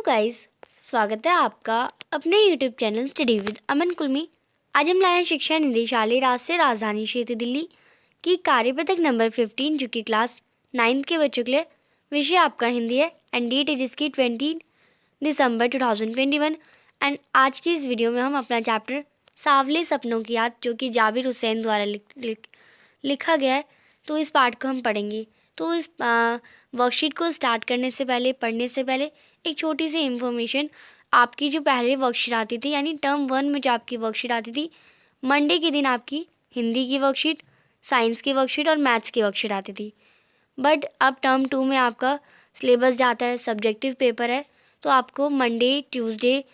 Hello guys, स्वागत है आपका अपने यूट्यूब चैनल स्टडी विद अमन कुल। आज हम लाए हैं शिक्षा निदेशालय राष्ट्रीय राजधानी क्षेत्र दिल्ली की कार्यपत्रक नंबर 15 जो कि क्लास 9th के बच्चों के लिए। विषय आपका हिंदी है एंड डेट है जिसकी 20 दिसंबर 2021। एंड आज की इस वीडियो में हम अपना चैप्टर सांवले सपनों की याद जो कि जाबिर हुसैन द्वारा लिखा गया है, तो इस पार्ट को हम पढ़ेंगे। तो इस वर्कशीट को स्टार्ट करने से पहले, पढ़ने से पहले एक छोटी सी इन्फॉर्मेशन। आपकी जो पहले वर्कशीट आती थी यानी टर्म 1 में जो आपकी वर्कशीट आती थी, मंडे के दिन आपकी हिंदी की वर्कशीट, साइंस की वर्कशीट और मैथ्स की वर्कशीट आती थी। बट अब टर्म 2 में आपका सिलेबस जाता है, सब्जेक्टिव पेपर है, तो आपको Monday, Tuesday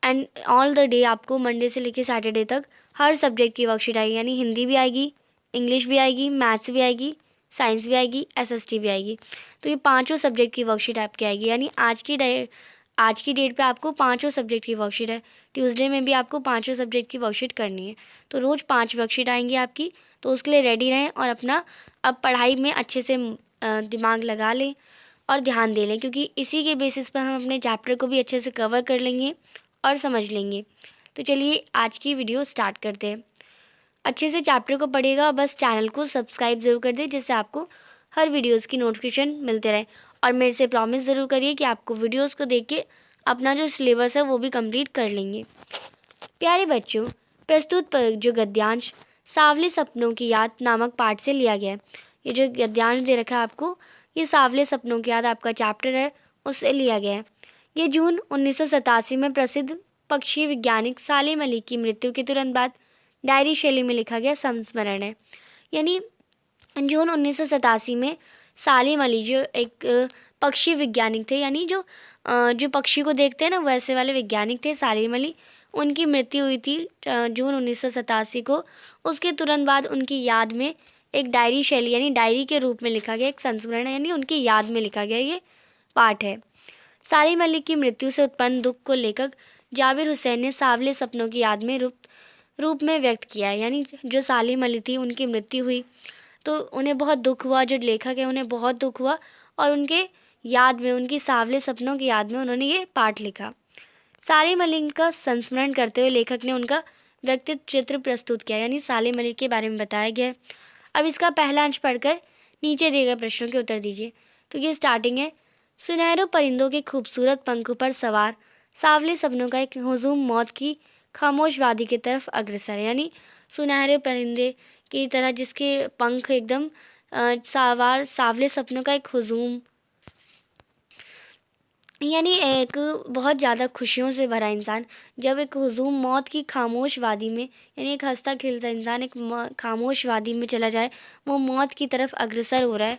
and all the day आपको मंडे से लेकर सैटरडे तक हर सब्जेक्ट की वर्कशीट आएगी। यानी हिंदी भी आएगी, इंग्लिश भी आएगी, मैथ्स भी आएगी, साइंस भी आएगी, एसएसटी भी आएगी। तो ये पांचों सब्जेक्ट की वर्कशीट आपकी आएगी। यानी आज की डेट पे आपको पांचों सब्जेक्ट की वर्कशीट है। ट्यूसडे में भी आपको पांचों सब्जेक्ट की वर्कशीट करनी है, तो रोज़ 5 वर्कशीट आएंगी आपकी। तो उसके लिए रेडी रहें और अपना अब पढ़ाई में अच्छे से दिमाग लगा लें और ध्यान दे लें, क्योंकि इसी के बेसिस पर हम अपने चैप्टर को भी अच्छे से कवर कर लेंगे और समझ लेंगे। तो चलिए आज की वीडियो स्टार्ट करते हैं। अच्छे से चैप्टर को पढ़िएगा, बस चैनल को सब्सक्राइब ज़रूर कर दें जिससे आपको हर वीडियोस की नोटिफिकेशन मिलते रहे। और मेरे से प्रॉमिस ज़रूर करिए कि आपको वीडियोस को देख के अपना जो सिलेबस है वो भी कंप्लीट कर लेंगे। प्यारे बच्चों, प्रस्तुत जो गद्यांश सांवले सपनों की याद नामक पाठ से लिया गया है। ये जो गद्यांश दे रखा है आपको, ये सांवले सपनों की याद आपका चैप्टर है, उससे लिया गया है। ये जून 1987 में प्रसिद्ध पक्षी वैज्ञानिक सालेम अली की मृत्यु के तुरंत बाद डायरी शैली में लिखा गया संस्मरण है। यानी जून 1987 में सालेम अली जो एक पक्षी वैज्ञानिक थे, यानी जो पक्षी को देखते हैं ना वैसे वाले वैज्ञानिक थे सालेम अली, उनकी मृत्यु हुई थी जून 1987 को। उसके तुरंत बाद उनकी याद में एक डायरी शैली यानी डायरी के रूप में लिखा गया एक संस्मरण है, यानी उनकी याद में लिखा गया ये पाठ है। सालेम अली की मृत्यु से उत्पन्न दुख को लेखक जाबिर हुसैन ने सांवले सपनों की याद में रूप में व्यक्त किया है। यानी जो सालेम अली थी उनकी मृत्यु हुई तो उन्हें बहुत दुख हुआ, जो लेखक है उन्हें बहुत दुख हुआ, और उनके याद में, उनकी सांवले सपनों की याद में उन्होंने ये पाठ लिखा। सालेम अली का संस्मरण करते हुए लेखक ने उनका व्यक्तित्व चित्र प्रस्तुत किया, यानी सालेम अली के बारे में बताया गया है। अब इसका पहला अंश पढ़कर नीचे दिए गए प्रश्नों के उत्तर दीजिए। तो ये स्टार्टिंग है। सुनहरे परिंदों के खूबसूरत पंखों पर सवार सांवले सपनों का एक हुजूम मौत की खामोश वादी की तरफ अग्रसर है। यानी सुनहरे परिंदे की तरह जिसके पंख एकदम सवार सांवले सपनों का एक हुजूम, यानी एक बहुत ज़्यादा खुशियों से भरा इंसान जब एक हुजूम मौत की खामोश वादी में, यानी एक हंसता खिलता इंसान एक खामोश वादी में चला जाए, वो मौत की तरफ अग्रसर हो रहा है,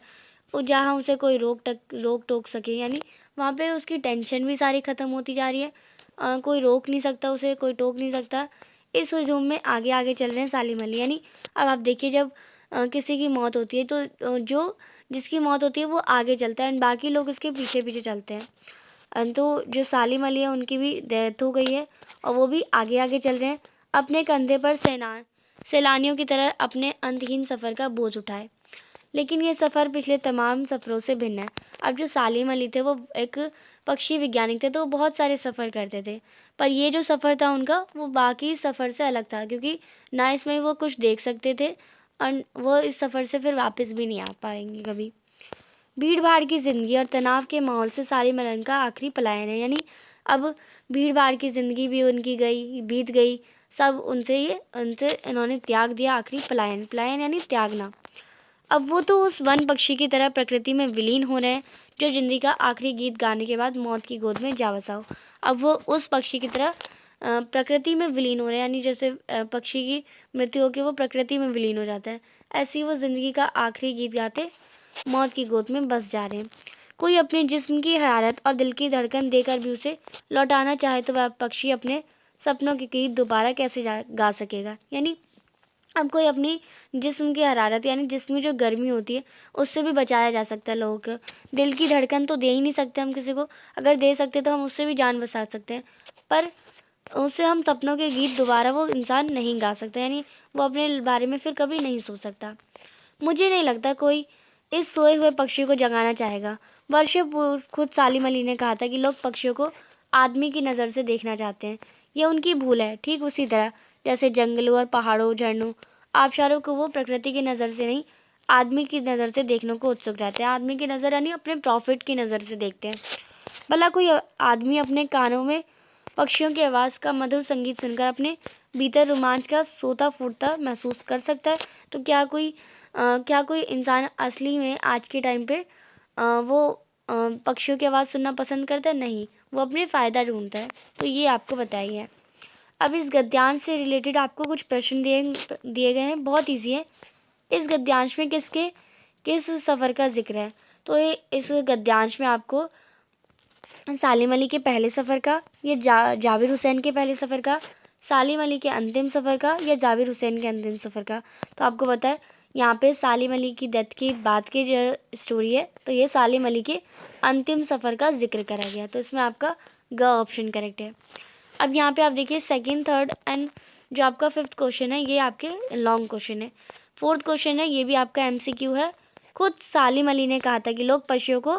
वो जहाँ उसे कोई रोक टोक सके। यानी वहाँ पे उसकी टेंशन भी सारी ख़त्म होती जा रही है, कोई रोक नहीं सकता उसे, कोई टोक नहीं सकता। इस हुजूम में आगे आगे चल रहे हैं सालिम अली। यानी अब आप देखिए, जब किसी की मौत होती है तो जिसकी मौत होती है वो आगे चलता है एंड बाकी लोग उसके पीछे पीछे चलते हैं। तो जो सालिम अली है उनकी भी डेथ हो गई है और वो भी आगे आगे चल रहे हैं, अपने कंधे पर सैलानियों की तरह अपने अंतहीन सफ़र का बोझ उठाए। लेकिन ये सफ़र पिछले तमाम सफ़रों से भिन्न है। अब जो सालिम अली थे वो एक पक्षी वैज्ञानिक थे, तो वो बहुत सारे सफ़र करते थे, पर ये जो सफ़र था उनका वो बाकी सफ़र से अलग था, क्योंकि ना इसमें वो कुछ देख सकते थे और वो इस सफ़र से फिर वापस भी नहीं आ पाएंगे कभी। भीड़ भाड़ की ज़िंदगी और तनाव के माहौल से सालिम अली का आखिरी पलायन है। यानी अब भीड़ भाड़ की ज़िंदगी भी उनकी बीत गई, सब उनसे इन्होंने त्याग दिया, आखिरी पलायन यानी त्यागना। अब वो तो उस वन पक्षी की तरह प्रकृति में विलीन हो रहे हैं जो जिंदगी का आखिरी गीत गाने के बाद मौत की गोद में जा बसा हो। अब वो उस पक्षी की तरह प्रकृति में विलीन हो रहे हैं, यानी जैसे पक्षी की मृत्यु होकर वो प्रकृति में विलीन हो जाता है, ऐसे ही वो ज़िंदगी का आखिरी गीत गाते मौत की गोद में बस जा रहे हैं। कोई अपने जिस्म की हरारत और दिल की धड़कन देकर भी उसे लौटाना चाहे तो वह पक्षी अपने सपनों के गीत दोबारा कैसे गा सकेगा। यानी अब कोई अपनी जिस्म की हरारत यानी जिस्म की जो गर्मी होती है उससे भी बचाया जा सकता है लोगों को। दिल की धड़कन तो दे ही नहीं सकते हम किसी को, अगर दे सकते तो हम उससे भी जान बचा सकते हैं, पर उससे हम सपनों के गीत दोबारा वो इंसान नहीं गा सकता, यानी वो अपने बारे में फिर कभी नहीं सोच सकता। मुझे नहीं लगता कोई इस सोए हुए पक्षी को जगाना चाहेगा। वर्षों पूर्व खुद सालिम अली ने कहा था कि लोग पक्षियों को आदमी की नज़र से देखना चाहते हैं। ये उनकी भूल है। ठीक उसी तरह जैसे जंगलों और पहाड़ों, झरनों, आबशारों को वो प्रकृति की नज़र से नहीं, आदमी की नज़र से देखने को उत्सुक रहते हैं। आदमी की नज़र यानी अपने प्रॉफिट की नज़र से देखते हैं। भला कोई आदमी अपने कानों में पक्षियों की आवाज़ का मधुर संगीत सुनकर अपने भीतर रोमांच का सोता फूटता महसूस कर सकता है? तो क्या कोई इंसान असली में आज के टाइम पे वो पक्षियों की आवाज़ सुनना पसंद करता है? नहीं, वो अपने फ़ायदा ढूंढता है। तो ये आपको बताइए। अब इस गद्यांश से रिलेटेड आपको कुछ प्रश्न दिए गए हैं, बहुत ईजी है। इस गद्यांश में किस सफ़र का जिक्र है? तो इस गद्यांश में आपको सालिम अली के पहले सफ़र का, या जाबिर हुसैन के पहले सफ़र का, सालिम अली के अंतिम सफ़र का, या जाबिर हुसैन के अंतिम सफ़र का? तो आपको पता है यहाँ पे सालिम अली की डेथ की बाद की जो स्टोरी है, तो ये सालिम अली के अंतिम सफ़र का जिक्र करा गया। तो इसमें आपका ग ऑप्शन करेक्ट है। अब यहाँ पे आप देखिए सेकंड, थर्ड एंड जो आपका फिफ्थ क्वेश्चन है ये आपके लॉन्ग क्वेश्चन है। फोर्थ क्वेश्चन है ये भी आपका MCQ है। खुद सालिम अली ने कहा था कि लोग पक्षियों को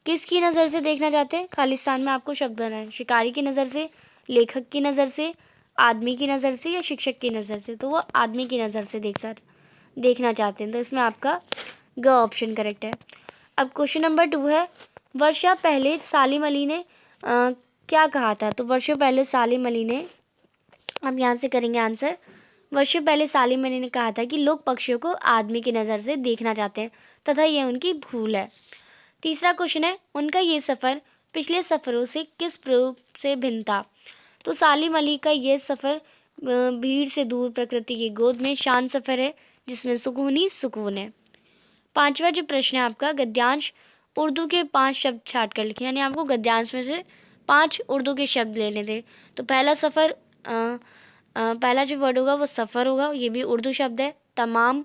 किसकी नज़र से देखना चाहते हैं? खालिस्तान में आपको शब्द बनाए, शिकारी की नज़र से, लेखक की नज़र से, आदमी की नज़र से, या शिक्षक की नज़र से? तो वो आदमी की नज़र से देखना चाहते हैं। तो इसमें आपका ग ऑप्शन करेक्ट है। अब क्वेश्चन नंबर 2 है, वर्षा पहले सालिम अली ने क्या कहा था? तो वर्षों पहले सालिम अली ने, हम यहाँ से करेंगे आंसर, वर्षों पहले सालिम अली ने कहा था कि लोग पक्षियों को आदमी की नज़र से देखना चाहते हैं तथा यह उनकी भूल है। तीसरा क्वेश्चन है, उनका ये सफ़र पिछले सफ़रों से किस रूप से भिन्न था? तो सालिम अली का ये सफ़र भीड़ से दूर प्रकृति की गोद में शांत सफ़र है जिसमें सुकून ही सुकून है। पांचवा जो प्रश्न है आपका, गद्यांश उर्दू के 5 शब्द छाट कर लिखे, यानी आपको गद्यांश में से 5 उर्दू के शब्द लेने थे। तो पहला जो वर्ड होगा वो सफ़र होगा, ये भी उर्दू शब्द है। तमाम,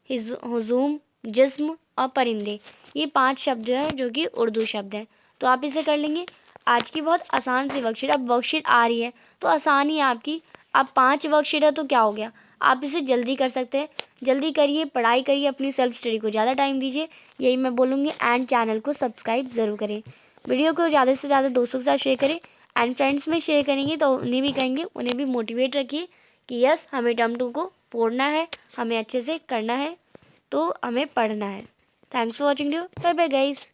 हुजूम, जिस्म और परिंदे, ये 5 शब्द जो है जो कि उर्दू शब्द हैं। तो आप इसे कर लेंगे। आज की बहुत आसान सी वर्कशीट, अब वर्कशीट आ रही है तो आसान ही है आपकी। अब 5 वर्कशीट है तो क्या हो गया, आप इसे जल्दी कर सकते हैं। जल्दी करिए, पढ़ाई करिए, अपनी सेल्फ स्टडी को ज़्यादा टाइम दीजिए, यही मैं बोलूँगी। एंड चैनल को सब्सक्राइब ज़रूर करें। वीडियो को ज़्यादा से ज़्यादा दोस्तों के साथ शेयर करें, एंड फ्रेंड्स में शेयर करेंगे तो उन्हें भी कहेंगे, उन्हें भी मोटिवेट रखिए कि यस हमें टर्म 2 को फोड़ना है, हमें अच्छे से करना है, तो हमें पढ़ना है। Thanks for watching video. Bye bye guys.